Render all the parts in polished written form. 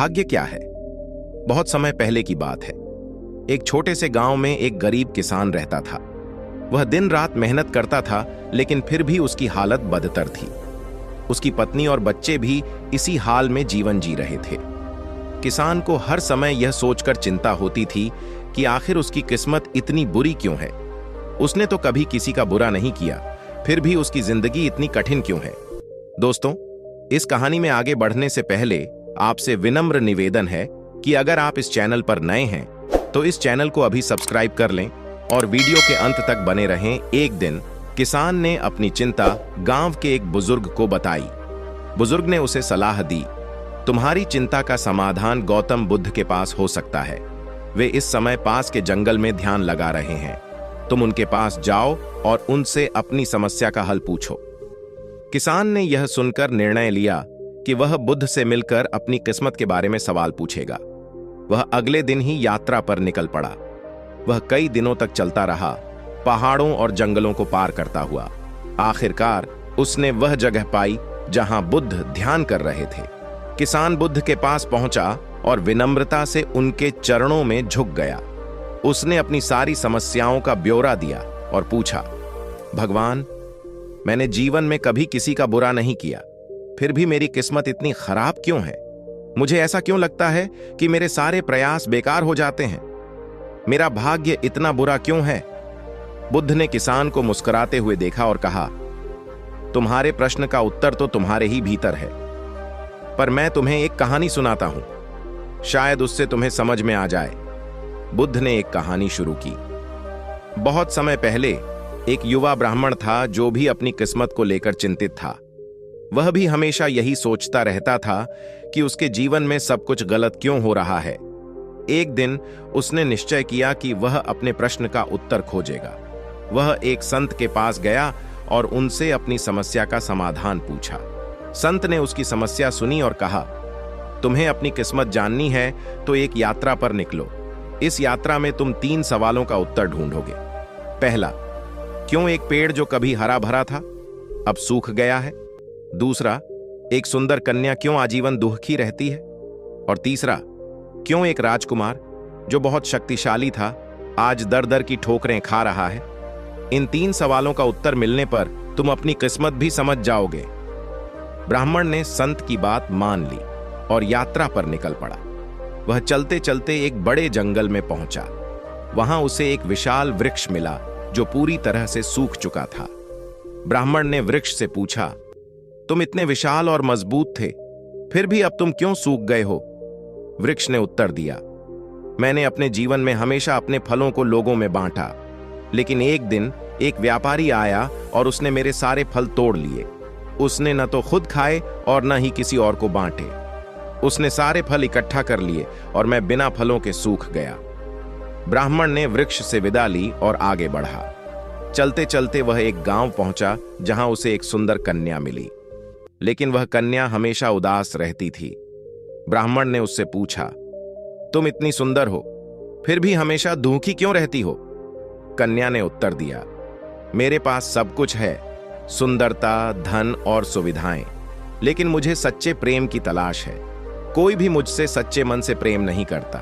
भाग्य क्या है? बहुत समय पहले की बात है। एक छोटे से गांव में एक गरीब किसान रहता था। वह दिन रात मेहनत करता था, लेकिन फिर भी उसकी हालत बदतर थी। उसकी पत्नी और बच्चे भी इसी हाल में जीवन जी रहे थे। किसान को हर समय यह सोचकर चिंता होती थी कि आखिर उसकी किस्मत इतनी बुरी क्यों है। उसने तो कभी किसी का बुरा नहीं किया, फिर भी उसकी जिंदगी इतनी कठिन क्यों है? दोस्तों, इस कहानी में आगे बढ़ने से पहले आपसे विनम्र निवेदन है कि अगर आप इस चैनल पर नए हैं तो इस चैनल को अभी सब्सक्राइब कर लें और वीडियो के अंत तक बने रहें। एक दिन किसान ने अपनी चिंता गांव के एक बुजुर्ग को बताई। बुजुर्ग ने उसे सलाह दी, तुम्हारी चिंता का समाधान गौतम बुद्ध के पास हो सकता है। वे इस समय पास के जंगल में ध्यान लगा रहे हैं। तुम उनके पास जाओ और उनसे अपनी समस्या का हल पूछो। किसान ने यह सुनकर निर्णय लिया कि वह बुद्ध से मिलकर अपनी किस्मत के बारे में सवाल पूछेगा। वह अगले दिन ही यात्रा पर निकल पड़ा। वह कई दिनों तक चलता रहा, पहाड़ों और जंगलों को पार करता हुआ। आखिरकार उसने वह जगह पाई जहां बुद्ध ध्यान कर रहे थे। किसान बुद्ध के पास पहुंचा और विनम्रता से उनके चरणों में झुक गया। उसने अपनी सारी समस्याओं का ब्यौरा दिया और पूछा, भगवान, मैंने जीवन में कभी किसी का बुरा नहीं किया, फिर भी मेरी किस्मत इतनी खराब क्यों है? मुझे ऐसा क्यों लगता है कि मेरे सारे प्रयास बेकार हो जाते हैं? मेरा भाग्य इतना बुरा क्यों है? बुद्ध ने किसान को मुस्कुराते हुए देखा और कहा, तुम्हारे प्रश्न का उत्तर तो तुम्हारे ही भीतर है, पर मैं तुम्हें एक कहानी सुनाता हूं, शायद उससे तुम्हें समझ में आ जाए। बुद्ध ने एक कहानी शुरू की। बहुत समय पहले एक युवा ब्राह्मण था जो भी अपनी किस्मत को लेकर चिंतित था। वह भी हमेशा यही सोचता रहता था कि उसके जीवन में सब कुछ गलत क्यों हो रहा है। एक दिन उसने निश्चय किया कि वह अपने प्रश्न का उत्तर खोजेगा। वह एक संत के पास गया और उनसे अपनी समस्या का समाधान पूछा। संत ने उसकी समस्या सुनी और कहा, तुम्हें अपनी किस्मत जाननी है तो एक यात्रा पर निकलो। इस यात्रा में तुम 3 सवालों का उत्तर ढूंढोगे। पहला, क्यों एक पेड़ जो कभी हरा भरा था अब सूख गया है? दूसरा, एक सुंदर कन्या क्यों आजीवन दुखी रहती है? और तीसरा, क्यों एक राजकुमार जो बहुत शक्तिशाली था आज दर दर की ठोकरें खा रहा है? इन 3 सवालों का उत्तर मिलने पर तुम अपनी किस्मत भी समझ जाओगे। ब्राह्मण ने संत की बात मान ली और यात्रा पर निकल पड़ा। वह चलते चलते एक बड़े जंगल में पहुंचा। वहां उसे एक विशाल वृक्ष मिला जो पूरी तरह से सूख चुका था। ब्राह्मण ने वृक्ष से पूछा, तुम इतने विशाल और मजबूत थे, फिर भी अब तुम क्यों सूख गए हो? वृक्ष ने उत्तर दिया, मैंने अपने जीवन में हमेशा अपने फलों को लोगों में बांटा, लेकिन एक दिन एक व्यापारी आया और उसने मेरे सारे फल तोड़ लिए। उसने न तो खुद खाए और न ही किसी और को बांटे। उसने सारे फल इकट्ठा कर लिए और मैं बिना फलों के सूख गया। ब्राह्मण ने वृक्ष से विदा ली और आगे बढ़ा। चलते चलते वह एक गांव पहुंचा जहां उसे एक सुंदर कन्या मिली, लेकिन वह कन्या हमेशा उदास रहती थी। ब्राह्मण ने उससे पूछा, तुम इतनी सुंदर हो, फिर भी हमेशा दुखी क्यों रहती हो? कन्या ने उत्तर दिया, मेरे पास सब कुछ है, सुंदरता, धन और सुविधाएं, लेकिन मुझे सच्चे प्रेम की तलाश है। कोई भी मुझसे सच्चे मन से प्रेम नहीं करता।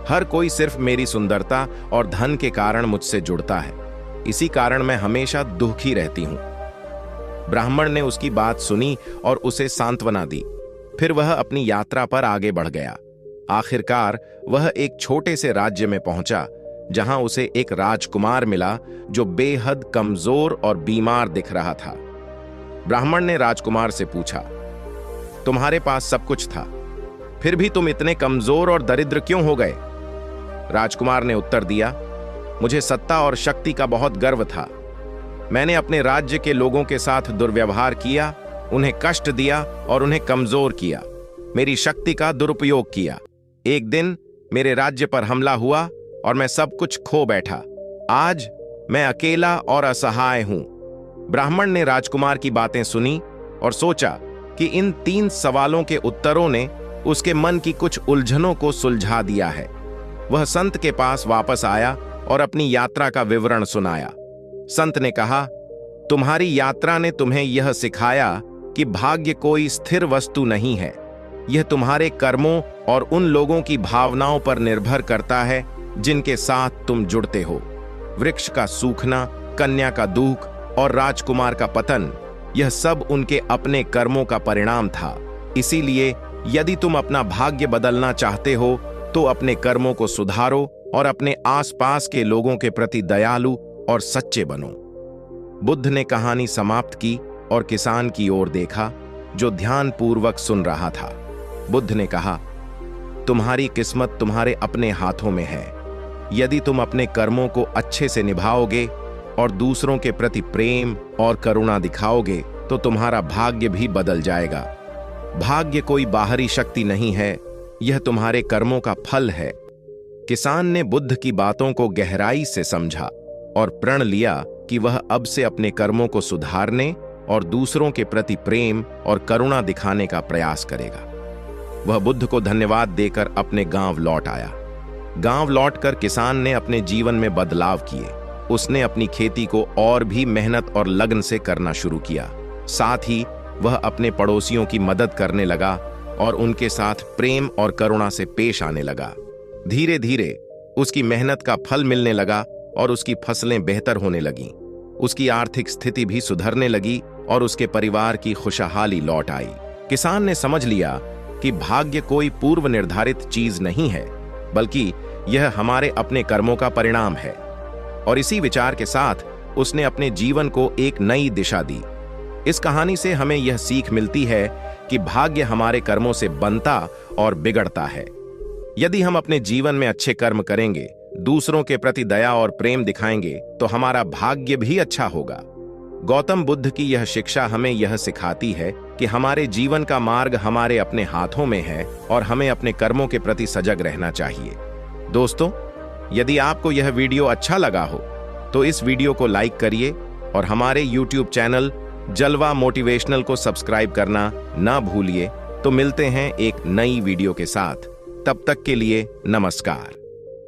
हर कोई सिर्फ मेरी सुंदरता और धन के कारण मुझसे जुड़ता है। इसी कारण मैं हमेशा दुखी रहती हूं। ब्राह्मण ने उसकी बात सुनी और उसे सांत्वना दी। फिर वह अपनी यात्रा पर आगे बढ़ गया। आखिरकार वह एक छोटे से राज्य में पहुंचा जहां उसे एक राजकुमार मिला जो बेहद कमजोर और बीमार दिख रहा था। ब्राह्मण ने राजकुमार से पूछा, तुम्हारे पास सब कुछ था, फिर भी तुम इतने कमजोर और दरिद्र क्यों हो गए? राजकुमार ने उत्तर दिया, मुझे सत्ता और शक्ति का बहुत गर्व था। मैंने अपने राज्य के लोगों के साथ दुर्व्यवहार किया, उन्हें कष्ट दिया और उन्हें कमजोर किया। मेरी शक्ति का दुरुपयोग किया। एक दिन मेरे राज्य पर हमला हुआ और मैं सब कुछ खो बैठा। आज मैं अकेला और असहाय हूं। ब्राह्मण ने राजकुमार की बातें सुनी और सोचा कि इन 3 सवालों के उत्तरों ने उसके मन की कुछ उलझनों को सुलझा दिया है। वह संत के पास वापस आया और अपनी यात्रा का विवरण सुनाया। संत ने कहा, तुम्हारी यात्रा ने तुम्हें यह सिखाया कि भाग्य कोई स्थिर वस्तु नहीं है। यह तुम्हारे कर्मों और उन लोगों की भावनाओं पर निर्भर करता है जिनके साथ तुम जुड़ते हो। वृक्ष का सूखना, कन्या का दुख और राजकुमार का पतन, यह सब उनके अपने कर्मों का परिणाम था। इसीलिए यदि तुम अपना भाग्य बदलना चाहते हो तो अपने कर्मों को सुधारो और अपने आसपास के लोगों के प्रति दयालु और सच्चे बनो। बुद्ध ने कहानी समाप्त की और किसान की ओर देखा, जो ध्यानपूर्वक सुन रहा था। बुद्ध ने कहा, तुम्हारी किस्मत तुम्हारे अपने हाथों में है। यदि तुम अपने कर्मों को अच्छे से निभाओगे और दूसरों के प्रति प्रेम और करुणा दिखाओगे तो तुम्हारा भाग्य भी बदल जाएगा। भाग्य कोई बाहरी शक्ति नहीं है, यह तुम्हारे कर्मों का फल है। किसान ने बुद्ध की बातों को गहराई से समझा और प्रण लिया कि वह अब से अपने कर्मों को सुधारने और दूसरों के प्रति प्रेम और करुणा दिखाने का प्रयास करेगा। वह बुद्ध को धन्यवाद देकर अपने गांव लौट आया। गांव लौटकर किसान ने अपने जीवन में बदलाव किए। उसने अपनी खेती को और भी मेहनत और लगन से करना शुरू किया। साथ ही वह अपने पड़ोसियों की मदद करने लगा और उनके साथ प्रेम और करुणा से पेश आने लगा। धीरे धीरे उसकी मेहनत का फल मिलने लगा और उसकी फसलें बेहतर होने लगीं। उसकी आर्थिक स्थिति भी सुधरने लगी और उसके परिवार की खुशहाली लौट आई। किसान ने समझ लिया कि भाग्य कोई पूर्व निर्धारित चीज नहीं है, बल्कि यह हमारे अपने कर्मों का परिणाम है। और इसी विचार के साथ उसने अपने जीवन को एक नई दिशा दी। इस कहानी से हमें यह सीख मिलती है कि भाग्य हमारे कर्मों से बनता और बिगड़ता है। यदि हम अपने जीवन में अच्छे कर्म करेंगे, दूसरों के प्रति दया और प्रेम दिखाएंगे, तो हमारा भाग्य भी अच्छा होगा। गौतम बुद्ध की यह शिक्षा हमें यह सिखाती है कि हमारे जीवन का मार्ग हमारे अपने हाथों में है और हमें अपने कर्मों के प्रति सजग रहना चाहिए। दोस्तों, यदि आपको यह वीडियो अच्छा लगा हो तो इस वीडियो को लाइक करिए और हमारे YouTube चैनल जलवा मोटिवेशनल को सब्सक्राइब करना ना भूलिए। तो मिलते हैं एक नई वीडियो के साथ। तब तक के लिए नमस्कार।